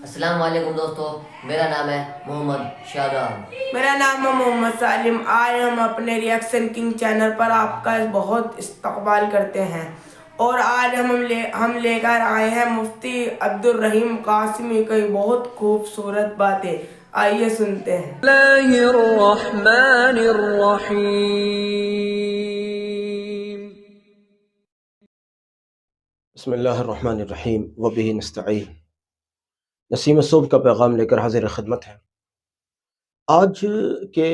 السلام علیکم دوستو، میرا نام ہے محمد شاداب۔ میرا نام ہے محمد سالم۔ آج ہم اپنے ریئیکشن کنگ چینل پر آپ کا بہت استقبال کرتے ہیں، اور آج ہم لے کر آئے ہیں مفتی عبدالرحیم قاسمی کی بہت خوبصورت باتیں۔ آئیے سنتے ہیں۔ اللہ الرحمن الرحیم۔ بسم اللہ الرحمن الرحیم وبہ نستعین۔ نسیم صبح کا پیغام لے کر حاضر خدمت ہے۔ آج کے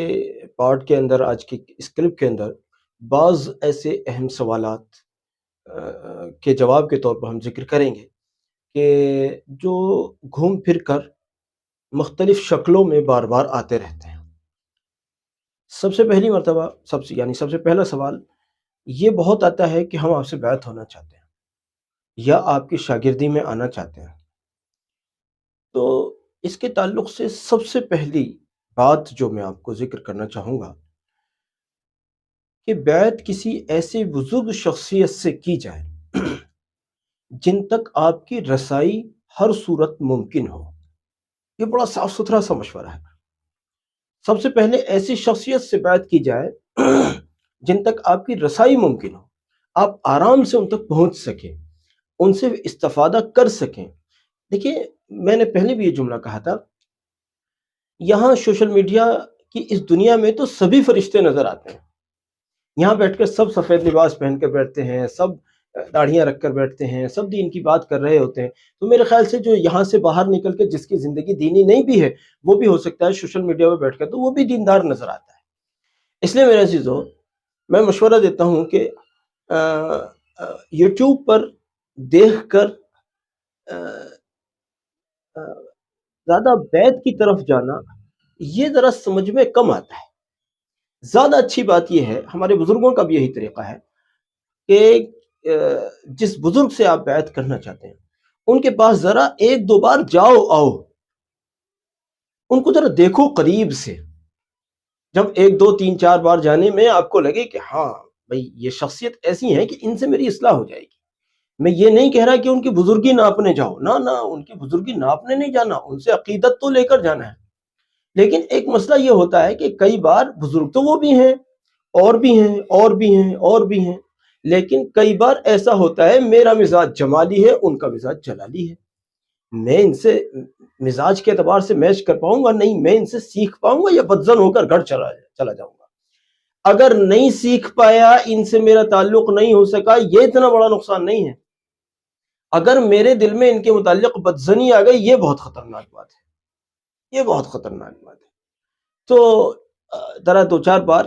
پارٹ کے اندر، آج کی اس کلپ کے اندر بعض ایسے اہم سوالات کے جواب کے طور پر ہم ذکر کریں گے کہ جو گھوم پھر کر مختلف شکلوں میں بار بار آتے رہتے ہیں۔ سب سے پہلی مرتبہ سب سے پہلا سوال یہ بہت آتا ہے کہ ہم آپ سے بیعت ہونا چاہتے ہیں یا آپ کی شاگردی میں آنا چاہتے ہیں۔ تو اس کے تعلق سے سب سے پہلی بات جو میں آپ کو ذکر کرنا چاہوں گا کہ بیعت کسی ایسے بزرگ شخصیت سے کی جائے جن تک آپ کی رسائی ہر صورت ممکن ہو۔ یہ بڑا صاف ستھرا سا مشورہ ہے۔ سب سے پہلے ایسی شخصیت سے بیعت کی جائے جن تک آپ کی رسائی ممکن ہو، آپ آرام سے ان تک پہنچ سکیں، ان سے استفادہ کر سکیں۔ دیکھیے، میں نے پہلے بھی یہ جملہ کہا تھا، یہاں سوشل میڈیا کی اس دنیا میں تو سبھی فرشتے نظر آتے ہیں۔ یہاں بیٹھ کر سب سفید لباس پہن کر بیٹھتے ہیں، سب داڑھیاں رکھ کر بیٹھتے ہیں، سب دین کی بات کر رہے ہوتے ہیں۔ تو میرے خیال سے جو یہاں سے باہر نکل کے جس کی زندگی دینی نہیں بھی ہے، وہ بھی ہو سکتا ہے سوشل میڈیا پہ بیٹھ کر تو وہ بھی دیندار نظر آتا ہے۔ اس لیے میرے عزیزو، میں مشورہ دیتا ہوں کہ یوٹیوب پر دیکھ کر زیادہ بیعت کی طرف جانا یہ ذرا سمجھ میں کم آتا ہے۔ زیادہ اچھی بات یہ ہے، ہمارے بزرگوں کا بھی یہی طریقہ ہے کہ جس بزرگ سے آپ بیعت کرنا چاہتے ہیں ان کے پاس ذرا ایک دو بار جاؤ آؤ، ان کو ذرا دیکھو قریب سے۔ جب ایک دو تین چار بار جانے میں آپ کو لگے کہ ہاں بھئی یہ شخصیت ایسی ہے کہ ان سے میری اصلاح ہو جائے گی۔ میں یہ نہیں کہہ رہا کہ ان کی بزرگی ناپنے جاؤ، نہ ان کی بزرگی ناپنے نہیں جانا، ان سے عقیدت تو لے کر جانا ہے۔ لیکن ایک مسئلہ یہ ہوتا ہے کہ کئی بار بزرگ تو وہ بھی ہیں اور بھی ہیں اور بھی ہیں اور بھی ہیں، لیکن کئی بار ایسا ہوتا ہے میرا مزاج جمالی ہے، ان کا مزاج جلالی ہے۔ میں ان سے مزاج کے اعتبار سے میچ کر پاؤں گا نہیں، میں ان سے سیکھ پاؤں گا یا بدزن ہو کر گھر چلا جاؤں گا۔ اگر نہیں سیکھ پایا، ان سے میرا تعلق نہیں ہو سکا، یہ اتنا بڑا نقصان نہیں ہے۔ اگر میرے دل میں ان کے متعلق بدزنی آ گئی، یہ بہت خطرناک بات ہے، یہ بہت خطرناک بات ہے۔ تو ذرا دو چار بار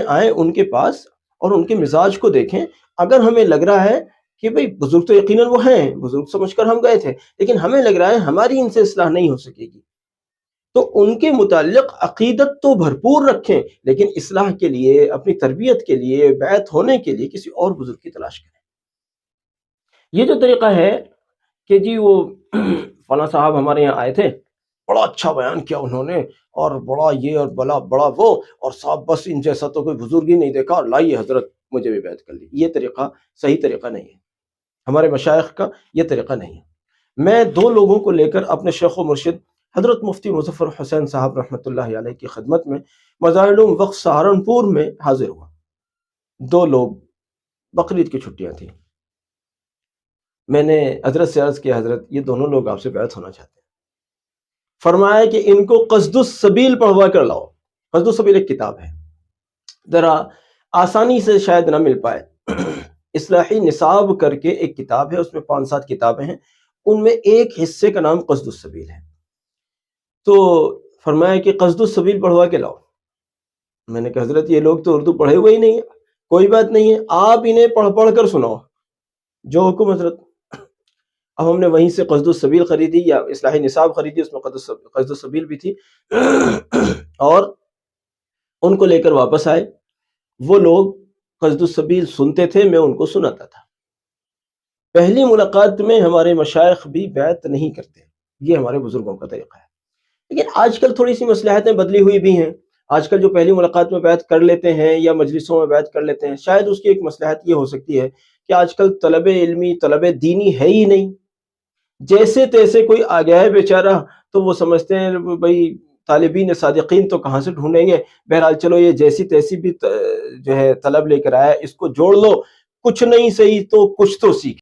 آئیں ان کے پاس اور ان کے مزاج کو دیکھیں۔ اگر ہمیں لگ رہا ہے کہ بھئی بزرگ تو یقیناً وہ ہیں، بزرگ سمجھ کر ہم گئے تھے، لیکن ہمیں لگ رہا ہے ہماری ان سے اصلاح نہیں ہو سکے گی، تو ان کے متعلق عقیدت تو بھرپور رکھیں، لیکن اصلاح کے لیے، اپنی تربیت کے لیے، بیعت ہونے کے لیے کسی اور بزرگ کی تلاش کریں۔ یہ جو طریقہ ہے کہ جی وہ فلاں صاحب ہمارے یہاں آئے تھے، بڑا اچھا بیان کیا انہوں نے، اور بڑا یہ اور بڑا وہ، اور صاحب بس ان جیسا تو کوئی بزرگ ہی نہیں دیکھا، اور لائیے حضرت مجھے بھی بیعت کر لی۔ یہ طریقہ صحیح طریقہ نہیں ہے، ہمارے مشائخ کا یہ طریقہ نہیں ہے۔ میں دو لوگوں کو لے کر اپنے شیخ و مرشد حضرت مفتی مظفر حسین صاحب رحمۃ اللہ علیہ کی خدمت میں مزار علوم وقت سہارنپور میں حاضر ہوا۔ دو لوگ، بقرعید کی چھٹیاں تھیں۔ میں نے حضرت سے عرض کیا، حضرت یہ دونوں لوگ آپ سے بیعت ہونا چاہتے ہیں۔ فرمایا کہ ان کو قصد السبیل پڑھوا کر لاؤ۔ قصد السبیل ایک کتاب ہے، ذرا آسانی سے شاید نہ مل پائے، اصلاحی نصاب کر کے ایک کتاب ہے، اس میں 5-7 کتابیں ہیں، ان میں ایک حصے کا نام قصد السبیل ہے۔ تو فرمایا کہ قصد السبیل پڑھوا کے لاؤ۔ میں نے کہا حضرت یہ لوگ تو اردو پڑھے ہوئے ہی نہیں ہیں۔ کوئی بات نہیں ہے، آپ انہیں پڑھ کر سناؤ، جو حکم حضرت۔ اب ہم نے وہیں سے قصد السبیل خریدی، یا اصلاحی نصاب خریدی، اس میں قصد السبیل بھی تھی، اور ان کو لے کر واپس آئے۔ وہ لوگ قصد السبیل سنتے تھے، میں ان کو سناتا تھا۔ پہلی ملاقات میں ہمارے مشائخ بھی بیعت نہیں کرتے، یہ ہمارے بزرگوں کا طریقہ ہے۔ لیکن آج کل تھوڑی سی مصلحتیں بدلی ہوئی بھی ہیں۔ آج کل جو پہلی ملاقات میں بیعت کر لیتے ہیں یا مجلسوں میں بیعت کر لیتے ہیں، شاید اس کی ایک مصلحت یہ ہو سکتی ہے کہ آج کل طلب علمی، طلب دینی ہے ہی نہیں۔ جیسے تیسے کوئی آ گیا ہے بیچارہ تو وہ سمجھتے ہیں بھائی طالبین صادقین تو کہاں سے ڈھونڈیں گے، بہرحال چلو یہ جیسی تیسی بھی جو ہے طلب لے کر آیا، اس کو جوڑ لو، کچھ نہیں صحیح تو کچھ تو سیکھ